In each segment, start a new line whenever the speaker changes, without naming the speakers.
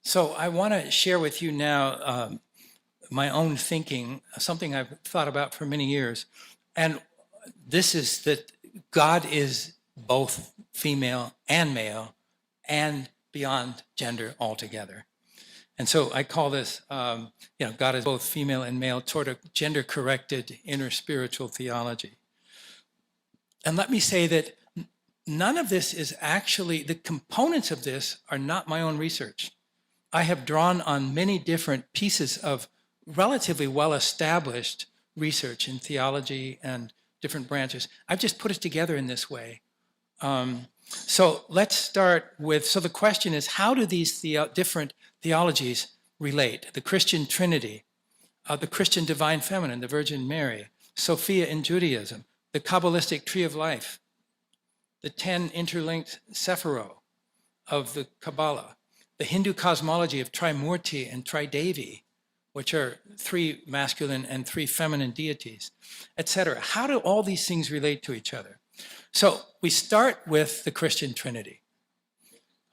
So I want to share with you now my own thinking, something I've thought about for many years. And this is that God is both female and male and beyond gender altogether. And so I call this, God is both female and male toward a gender-corrected inner spiritual theology. And let me say that none of this is actually, the components of this are not my own research. I have drawn on many different pieces of relatively well-established research in theology and different branches. I've just put it together in this way. So let's start with, so the question is, how do these different theologies relate? The Christian Trinity, the Christian Divine Feminine, the Virgin Mary, Sophia in Judaism, the Kabbalistic Tree of Life, the 10 interlinked Sephirot of the Kabbalah, the Hindu cosmology of Trimurti and Tridevi, which are 3 masculine and 3 feminine deities, etc. How do all these things relate to each other? So we start with the Christian Trinity.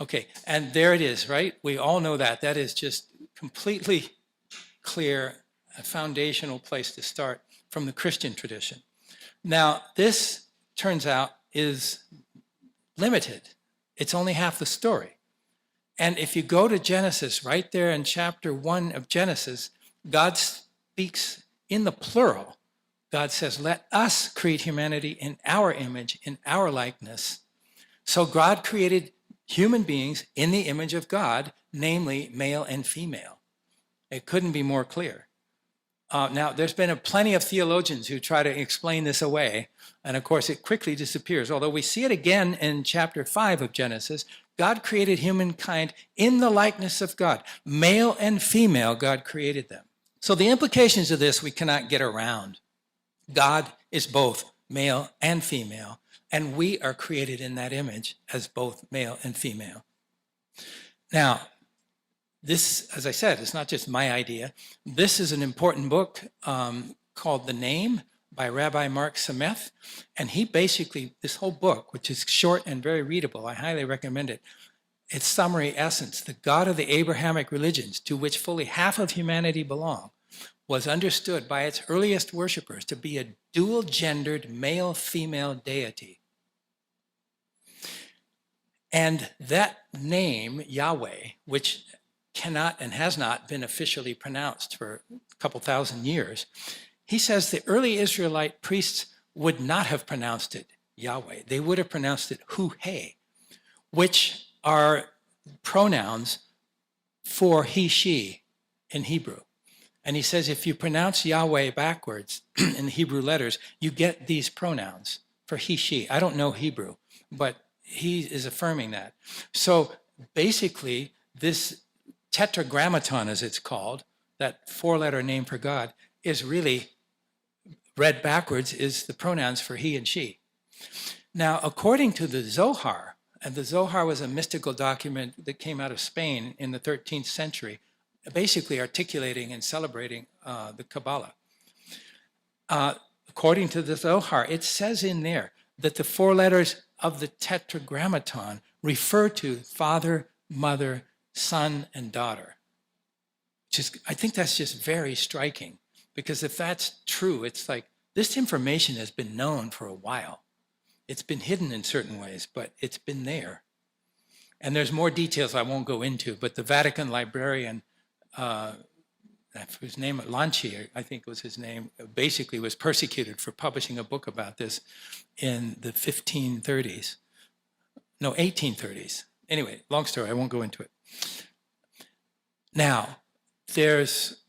Okay, and there it is, right? We all know that. That is just completely clear, a foundational place to start from the Christian tradition. Now, this turns out is limited. It's only half the story. And if you go to Genesis, right there in chapter 1 of Genesis, God speaks in the plural. God says, let us create humanity in our image, in our likeness. So God created human beings in the image of God, namely male and female. It couldn't be more clear. Now, there's been plenty of theologians who try to explain this away, and of course it quickly disappears. Although we see it again in chapter 5 of Genesis, God created humankind in the likeness of God. Male and female, God created them. So the implications of this we cannot get around. God is both male and female, and we are created in that image as both male and female. Now, this, as I said, is not just my idea. This is an important book called The Name by Rabbi Mark Sameth. And he basically, this whole book, which is short and very readable, I highly recommend it. Its summary essence, the God of the Abrahamic religions, to which fully half of humanity belong, was understood by its earliest worshipers to be a dual-gendered male-female deity. And that name, Yahweh, which cannot and has not been officially pronounced for a couple thousand years, he says the early Israelite priests would not have pronounced it Yahweh. They would have pronounced it Hu-He, which are pronouns for he, she in Hebrew. And he says if you pronounce Yahweh backwards in the Hebrew letters, you get these pronouns for he, she. I don't know Hebrew, but he is affirming that. So basically, this tetragrammaton, as it's called, that 4-letter name for God, is really, read backwards, is the pronouns for he and she. Now, according to the Zohar, and the Zohar was a mystical document that came out of Spain in the 13th century, basically articulating and celebrating the Kabbalah. According to the Zohar, it says in there that the 4 letters of the tetragrammaton refer to father, mother, son, and daughter. I think that's just very striking, because if that's true, it's like this information has been known for a while. It's been hidden in certain ways, but it's been there. And there's more details I won't go into, but the Vatican librarian, whose name, Lanchi, I think was his name, basically was persecuted for publishing a book about this in the 1830s. Anyway, long story, I won't go into it. Now, there's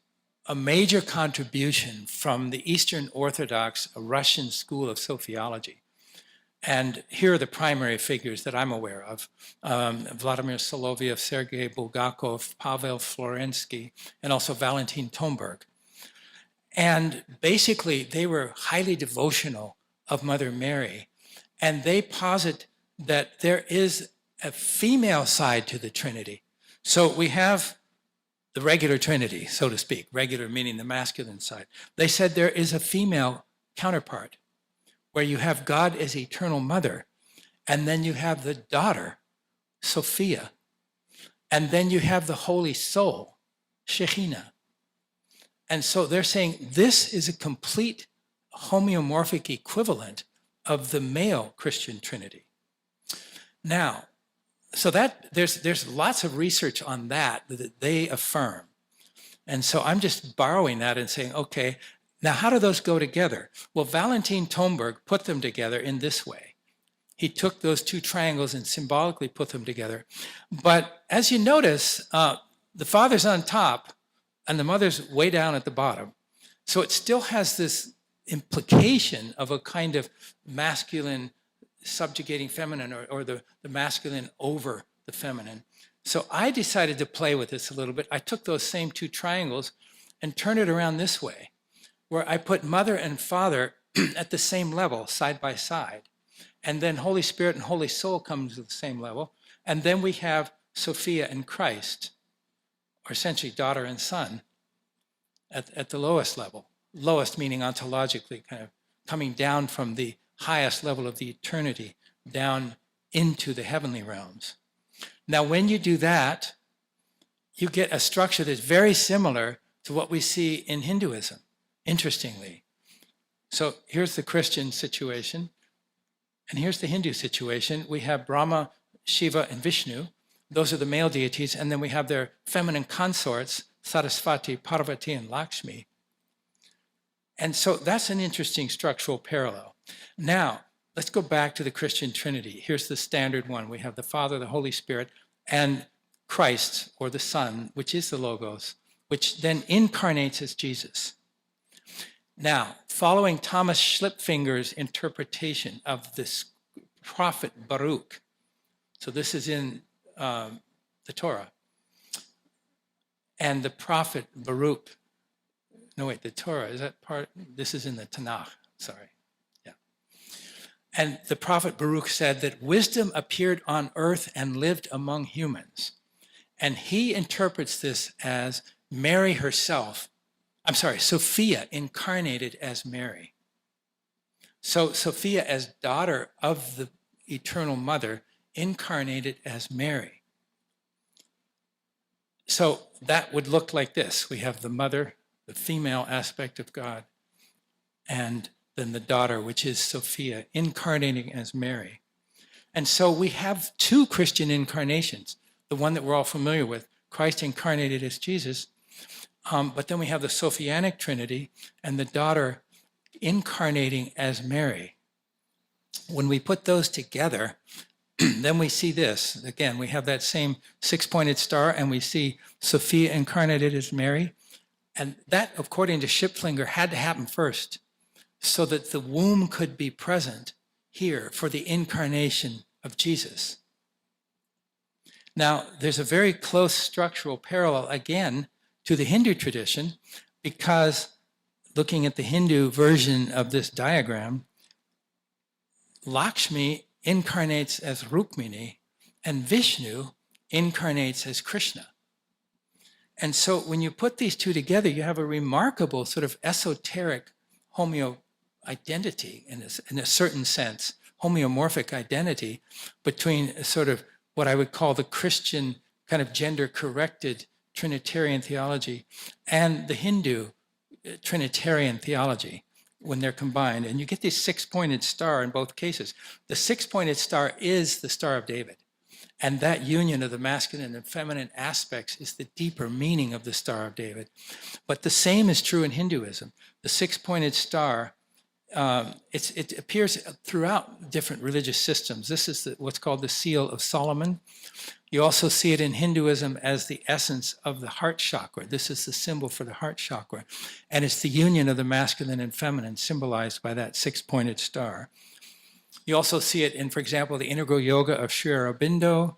a major contribution from the Eastern Orthodox Russian school of sociology. And here are the primary figures that I'm aware of. Vladimir Soloviev, Sergei Bulgakov, Pavel Florensky, and also Valentin Tomberg. And basically, they were highly devotional of Mother Mary. And they posit that there is a female side to the Trinity. So we have the regular Trinity, so to speak, regular meaning the masculine side. They said there is a female counterpart, where you have God as eternal mother, and then you have the daughter, Sophia. And then you have the Holy Soul, Shekhinah. And so they're saying this is a complete homeomorphic equivalent of the male Christian Trinity. Now, so that there's lots of research on that they affirm. And so I'm just borrowing that and saying, okay, now how do those go together? Well, Valentin Tomberg put them together in this way. He took those two triangles and symbolically put them together. But as you notice, the Father's on top and the Mother's way down at the bottom. So it still has this implication of a kind of masculine subjugating feminine, or the masculine over the feminine. So I decided to play with this a little bit. I took those same two triangles and turned it around this way, where I put Mother and Father at the same level, side by side. And then Holy Spirit and Holy Soul come to the same level. And then we have Sophia and Christ, or essentially daughter and son, at the lowest level. Lowest meaning ontologically, kind of coming down from the highest level of the eternity down into the heavenly realms. Now, when you do that, you get a structure that's very similar to what we see in Hinduism, interestingly. So here's the Christian situation, and here's the Hindu situation. We have Brahma, Shiva, and Vishnu. Those are the male deities, and then we have their feminine consorts, Sarasvati, Parvati, and Lakshmi. And so that's an interesting structural parallel. Now, let's go back to the Christian Trinity. Here's the standard one. We have the Father, the Holy Spirit, and Christ, or the Son, which is the Logos, which then incarnates as Jesus. Now, following Thomas Schlipfinger's interpretation of this prophet Baruch, so this is in the Torah, and the prophet Baruch, no wait, the Torah, is that part? This is in the Tanakh, sorry. Yeah. And the prophet Baruch said that wisdom appeared on earth and lived among humans. And he interprets this as Mary herself, Sophia incarnated as Mary. So Sophia as daughter of the eternal mother incarnated as Mary. So that would look like this. We have the mother, the female aspect of God, and then the daughter, which is Sophia, incarnating as Mary. And so we have two Christian incarnations, the one that we're all familiar with, Christ incarnated as Jesus, but then we have the Sophianic Trinity and the daughter incarnating as Mary. When we put those together, then we see this. Again, we have that same six-pointed star, and we see Sophia incarnated as Mary. And that, according to Schlipfinger, had to happen first so that the womb could be present here for the incarnation of Jesus. Now, there's a very close structural parallel, again, to the Hindu tradition, because looking at the Hindu version of this diagram, Lakshmi incarnates as Rukmini, and Vishnu incarnates as Krishna. And so when you put these two together, you have a remarkable sort of esoteric identity, in a certain sense, homeomorphic identity between sort of what I would call the Christian kind of gender-corrected Trinitarian theology and the Hindu Trinitarian theology when they're combined. And you get this six-pointed star in both cases. The six-pointed star is the Star of David. And that union of the masculine and feminine aspects is the deeper meaning of the Star of David. But the same is true in Hinduism. The six-pointed star, it appears throughout different religious systems. This is what's called the Seal of Solomon. You also see it in Hinduism as the essence of the heart chakra. This is the symbol for the heart chakra. And it's the union of the masculine and feminine symbolized by that six-pointed star. You also see it in, for example, the integral yoga of Sri Aurobindo,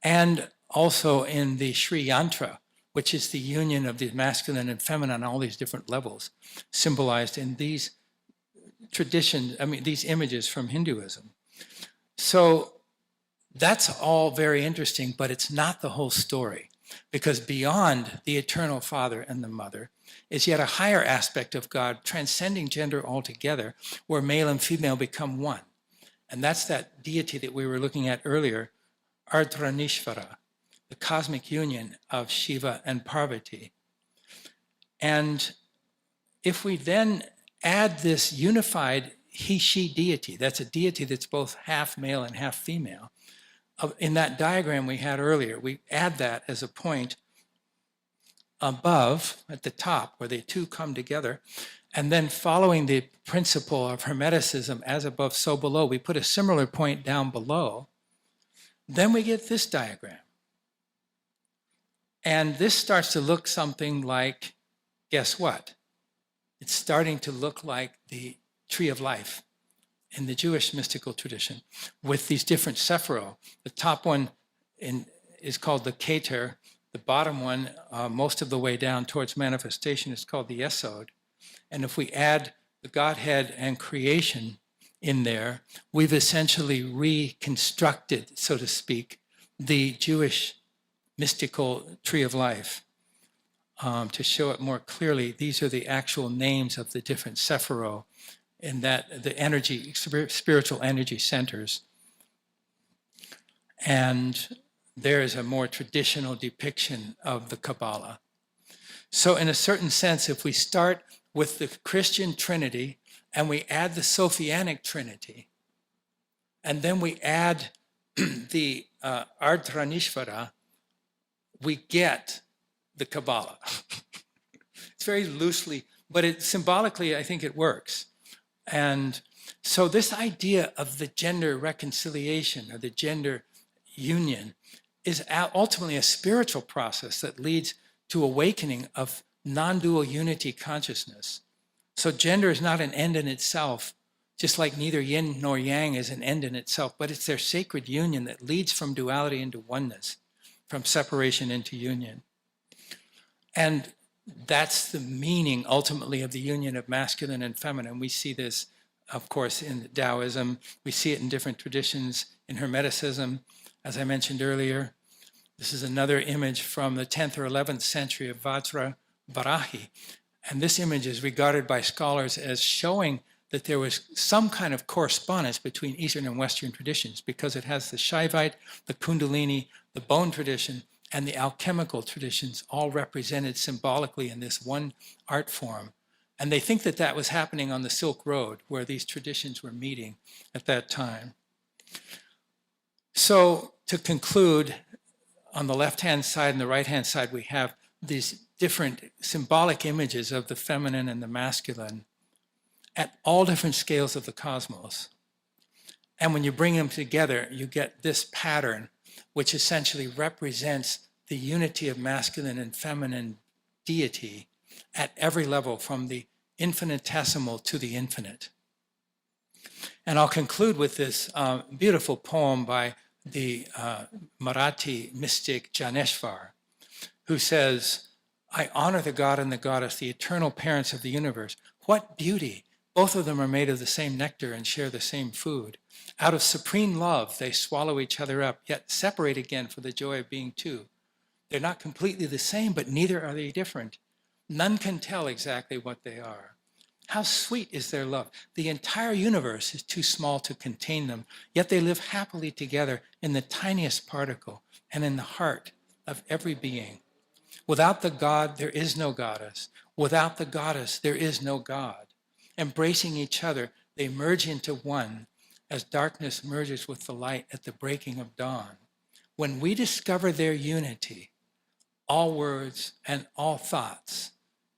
and also in the Sri Yantra, which is the union of the masculine and feminine on all these different levels, symbolized in these traditions, these images from Hinduism. So that's all very interesting, but it's not the whole story, because beyond the eternal Father and the Mother is yet a higher aspect of God, transcending gender altogether, where male and female become one. And that's that deity that we were looking at earlier, Ardhanishvara, the cosmic union of Shiva and Parvati. And if we then add this unified he-she deity, that's a deity that's both half male and half female, in that diagram we had earlier, we add that as a point above at the top where the two come together. And then following the principle of Hermeticism, as above, so below, we put a similar point down below. Then we get this diagram. And this starts to look something like, guess what? It's starting to look like the tree of life in the Jewish mystical tradition with these different sephiro. The top one is called the Keter. The bottom one, most of the way down towards manifestation, is called the Yesod. And if we add the Godhead and creation in there, we've essentially reconstructed, so to speak, the Jewish mystical tree of life. To show it more clearly, these are the actual names of the different sephiro in that the energy, spiritual energy centers. And there is a more traditional depiction of the Kabbalah. So in a certain sense, if we start with the Christian Trinity and we add the Sophianic Trinity, and then we add the Ardhanishvara, we get the Kabbalah. It's very loosely, but it symbolically, I think it works. And so this idea of the gender reconciliation or the gender union is ultimately a spiritual process that leads to awakening of non-dual unity consciousness. So gender is not an end in itself, just like neither yin nor yang is an end in itself, but it's their sacred union that leads from duality into oneness, from separation into union. And that's the meaning, ultimately, of the union of masculine and feminine. We see this, of course, in Taoism. We see it in different traditions, in Hermeticism, as I mentioned earlier. This is another image from the 10th or 11th century of Vajra Varahi. And this image is regarded by scholars as showing that there was some kind of correspondence between Eastern and Western traditions, because it has the Shaivite, the Kundalini, the bone tradition, and the alchemical traditions all represented symbolically in this one art form. And they think that that was happening on the Silk Road, where these traditions were meeting at that time. So to conclude, on the left-hand side and the right-hand side, we have these different symbolic images of the feminine and the masculine at all different scales of the cosmos. And when you bring them together, you get this pattern, which essentially represents the unity of masculine and feminine deity at every level, from the infinitesimal to the infinite. And I'll conclude with this beautiful poem by the Marathi mystic Janeshvar, who says, "I honor the god and the goddess, the eternal parents of the universe. What beauty! Both of them are made of the same nectar and share the same food. Out of supreme love, they swallow each other up, yet separate again for the joy of being two. They're not completely the same, but neither are they different. None can tell exactly what they are. How sweet is their love. The entire universe is too small to contain them, yet they live happily together in the tiniest particle and in the heart of every being. Without the god, there is no goddess. Without the goddess, there is no god. Embracing each other, they merge into one, as darkness merges with the light at the breaking of dawn. When we discover their unity, all words and all thoughts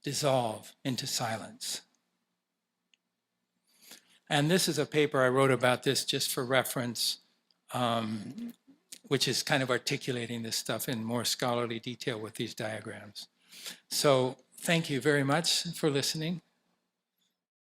dissolve into silence." And this is a paper I wrote about this just for reference, which is kind of articulating this stuff in more scholarly detail with these diagrams. So thank you very much for listening.